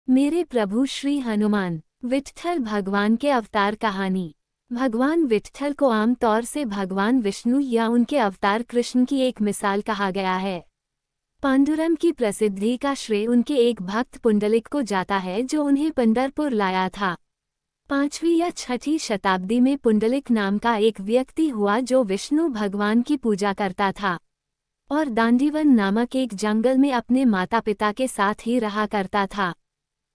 मेरे प्रभु श्री हनुमान। विट्ठल भगवान के अवतार कहानी। भगवान विट्ठल को आम तौर से भगवान विष्णु या उनके अवतार कृष्ण की एक मिसाल कहा गया है। पांडुरंग की प्रसिद्धि का श्रेय उनके एक भक्त पुंडलिक को जाता है जो उन्हें पंढरपुर लाया था। 5वीं या 6ठी शताब्दी में पुंडलिक नाम का एक व्यक्ति हुआ जो विष्णु भगवान की पूजा करता था और दांडीवन नामक एक जंगल में अपने माता पिता के साथ ही रहा करता था।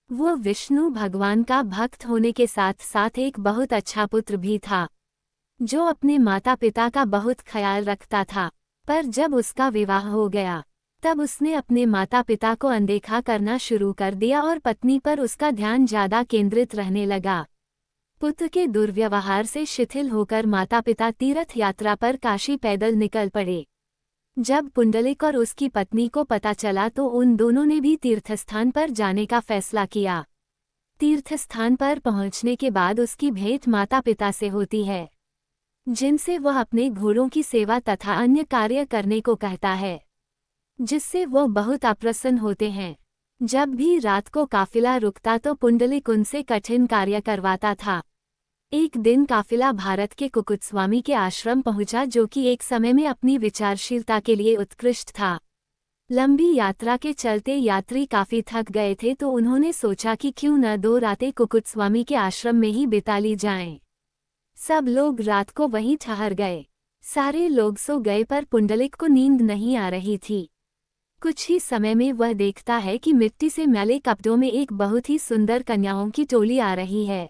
वो विष्णु भगवान का भक्त होने के साथ साथ एक बहुत अच्छा पुत्र भी था जो अपने माता पिता का बहुत ख्याल रखता था। पर जब उसका विवाह हो गया तब उसने अपने माता पिता को अनदेखा करना शुरू कर दिया और पत्नी पर उसका ध्यान ज्यादा केंद्रित रहने लगा। पुत्र के दुर्व्यवहार से शिथिल होकर माता पिता तीर्थ यात्रा पर काशी पैदल निकल पड़े। जब पुंडलिक और उसकी पत्नी को पता चला तो उन दोनों ने भी तीर्थस्थान पर जाने का फैसला किया। तीर्थस्थान पर पहुंचने के बाद उसकी भेंट माता पिता से होती है जिनसे वह अपने घोड़ों की सेवा तथा अन्य कार्य करने को कहता है, जिससे वो बहुत अप्रसन्न होते हैं। जब भी रात को काफिला रुकता तो पुंडलिक उनसे कठिन कार्य करवाता था। एक दिन काफिला भारत के कुकुटस्वामी के आश्रम पहुंचा जो कि एक समय में अपनी विचारशीलता के लिए उत्कृष्ट था। लंबी यात्रा के चलते यात्री काफी थक गए थे तो उन्होंने सोचा कि क्यों न 2 रातें कुकुटस्वामी के आश्रम में ही बिता ली जाएं। सब लोग रात को वहीं ठहर गए। सारे लोग सो गए पर पुंडलिक को नींद नहीं आ रही थी। कुछ ही समय में वह देखता है कि मिट्टी से मैले कपड़ों में एक बहुत ही सुंदर कन्याओं की टोली आ रही है।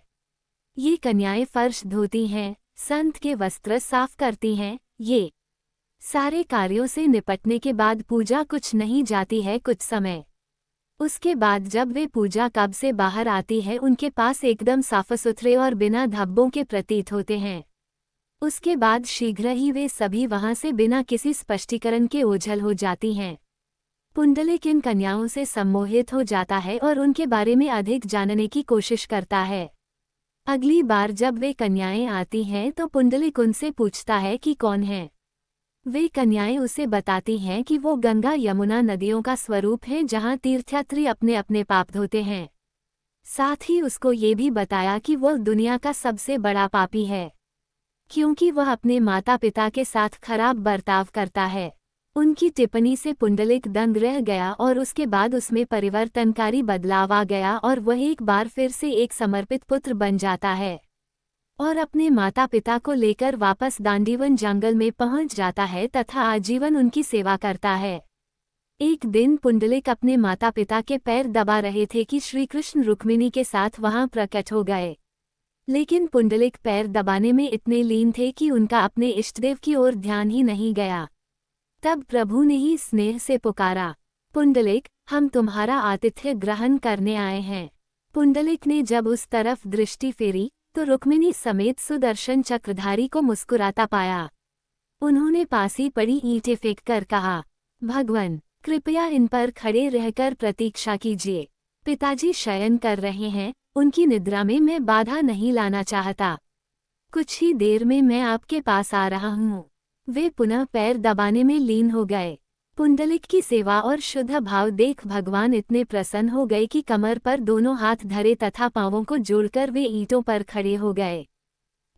ये कन्याएं फर्श धोती हैं, संत के वस्त्र साफ करती हैं। ये सारे कार्यों से निपटने के बाद पूजा कुछ नहीं जाती है कुछ समय। उसके बाद जब वे पूजा कब से बाहर आती है उनके पास एकदम साफ सुथरे और बिना धब्बों के प्रतीत होते हैं। उसके बाद शीघ्र ही वे सभी वहां से बिना किसी स्पष्टीकरण के ओझल हो जाती हैं। पुंडलिक इन कन्याओं से सम्मोहित हो जाता है और उनके बारे में अधिक जानने की कोशिश करता है। अगली बार जब वे कन्याएं आती हैं तो पुंडलिक उनसे पूछता है कि कौन हैं। वे कन्याएं उसे बताती हैं कि वो गंगा यमुना नदियों का स्वरूप है जहां तीर्थयात्री अपने अपने पाप धोते हैं। साथ ही उसको ये भी बताया कि वह दुनिया का सबसे बड़ा पापी है क्योंकि वह अपने माता पिता के साथ खराब बर्ताव करता है। उनकी टिप्पणी से पुंडलिक दंग रह गया और उसके बाद उसमें परिवर्तनकारी बदलाव आ गया और वह एक बार फिर से एक समर्पित पुत्र बन जाता है और अपने माता पिता को लेकर वापस दांडीवन जंगल में पहुंच जाता है तथा आजीवन उनकी सेवा करता है। एक दिन पुंडलिक अपने माता पिता के पैर दबा रहे थे कि श्री कृष्ण रुक्मिणी के साथ वहां प्रकट हो गए। लेकिन पुंडलिक पैर दबाने में इतने लीन थे कि उनका अपने इष्टदेव की ओर ध्यान ही नहीं गया। तब प्रभु ने ही स्नेह से पुकारा, पुंडलिक, हम तुम्हारा आतिथ्य ग्रहण करने आए हैं। पुंडलिक ने जब उस तरफ दृष्टि फेरी तो रुक्मिणी समेत सुदर्शन चक्रधारी को मुस्कुराता पाया। उन्होंने पास ही पड़ी ईंटें फेंक कर कहा, भगवान, कृपया इन पर खड़े रहकर प्रतीक्षा कीजिए। पिताजी शयन कर रहे हैं, उनकी निद्रा में मैं बाधा नहीं लाना चाहता। कुछ ही देर में मैं आपके पास आ रहा हूँ। वे पुनः पैर दबाने में लीन हो गए। पुंडलिक की सेवा और शुद्ध भाव देख भगवान इतने प्रसन्न हो गए कि कमर पर दोनों हाथ धरे तथा पांवों को जोड़कर वे ईंटों पर खड़े हो गए।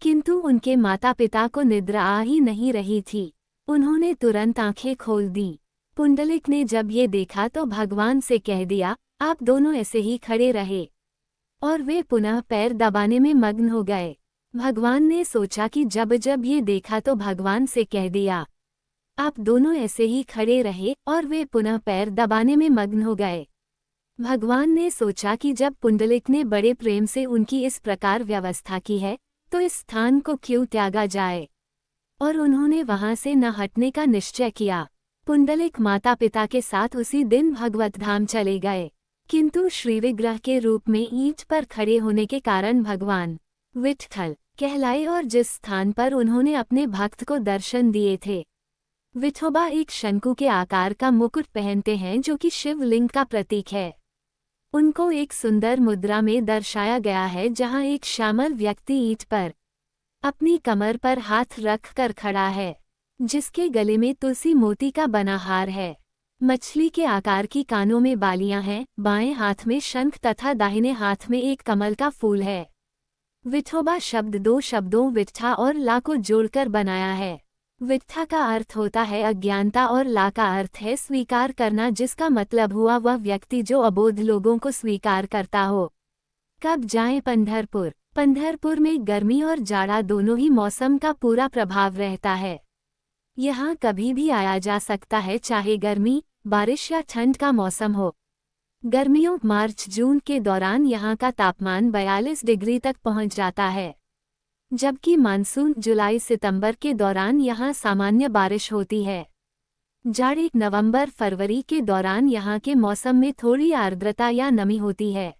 किंतु उनके माता पिता को निद्रा आ ही नहीं रही थी। उन्होंने तुरंत आंखें खोल दी। पुंडलिक ने जब ये देखा तो भगवान से कह दिया, आप दोनों ऐसे ही खड़े रहे, और वे पुनः पैर दबाने में मग्न हो गए। भगवान ने सोचा कि जब जब ये देखा तो भगवान से कह दिया, आप दोनों ऐसे ही खड़े रहे, और वे पुनः पैर दबाने में मग्न हो गए। भगवान ने सोचा कि जब पुंडलिक ने बड़े प्रेम से उनकी इस प्रकार व्यवस्था की है तो इस स्थान को क्यों त्यागा जाए, और उन्होंने वहां से न हटने का निश्चय किया। पुंडलिक माता पिता के साथ उसी दिन भगवत धाम चले गए, किंतु श्रीविग्रह के रूप में ईंट पर खड़े होने के कारण भगवान विट्ठल कहलाए और जिस स्थान पर उन्होंने अपने भक्त को दर्शन दिए थे, विठोबा एक शंकु के आकार का मुकुट पहनते हैं जो कि शिवलिंग का प्रतीक है। उनको एक सुंदर मुद्रा में दर्शाया गया है जहां एक श्यामल व्यक्ति ईंट पर अपनी कमर पर हाथ रख कर खड़ा है, जिसके गले में तुलसी मोती का बना हार है। मछली के आकार की कानों में बालियां हैं, बाएं हाथ में शंख तथा दाहिने हाथ में एक कमल का फूल है। विठोबा शब्द दो शब्दों विट्ठा और ला को जोड़कर बनाया है। विट्ठा का अर्थ होता है अज्ञानता और ला का अर्थ है स्वीकार करना, जिसका मतलब हुआ वह व्यक्ति जो अबोध लोगों को स्वीकार करता हो। कब जाएं पंढरपुर? पंढरपुर में गर्मी और जाड़ा दोनों ही मौसम का पूरा प्रभाव रहता है। यहाँ कभी भी आया जा सकता है, चाहे गर्मी, बारिश या ठंड का मौसम हो। गर्मियों मार्च जून के दौरान यहाँ का तापमान 42 डिग्री तक पहुँच जाता है, जबकि मानसून जुलाई सितंबर के दौरान यहाँ सामान्य बारिश होती है। जाड़े नवंबर फरवरी के दौरान यहाँ के मौसम में थोड़ी आर्द्रता या नमी होती है।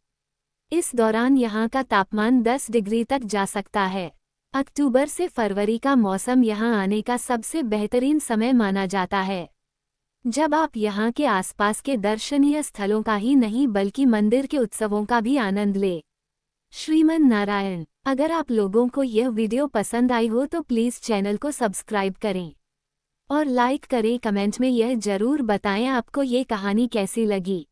इस दौरान यहाँ का तापमान 10 डिग्री तक जा सकता है। अक्टूबर से फरवरी का मौसम यहाँ आने का सबसे बेहतरीन समय माना जाता है, जब आप यहाँ के आसपास के दर्शनीय स्थलों का ही नहीं बल्कि मंदिर के उत्सवों का भी आनंद ले। श्रीमन नारायण। अगर आप लोगों को यह वीडियो पसंद आई हो तो प्लीज़ चैनल को सब्सक्राइब करें और लाइक करें। कमेंट में यह ज़रूर बताएं आपको ये कहानी कैसी लगी।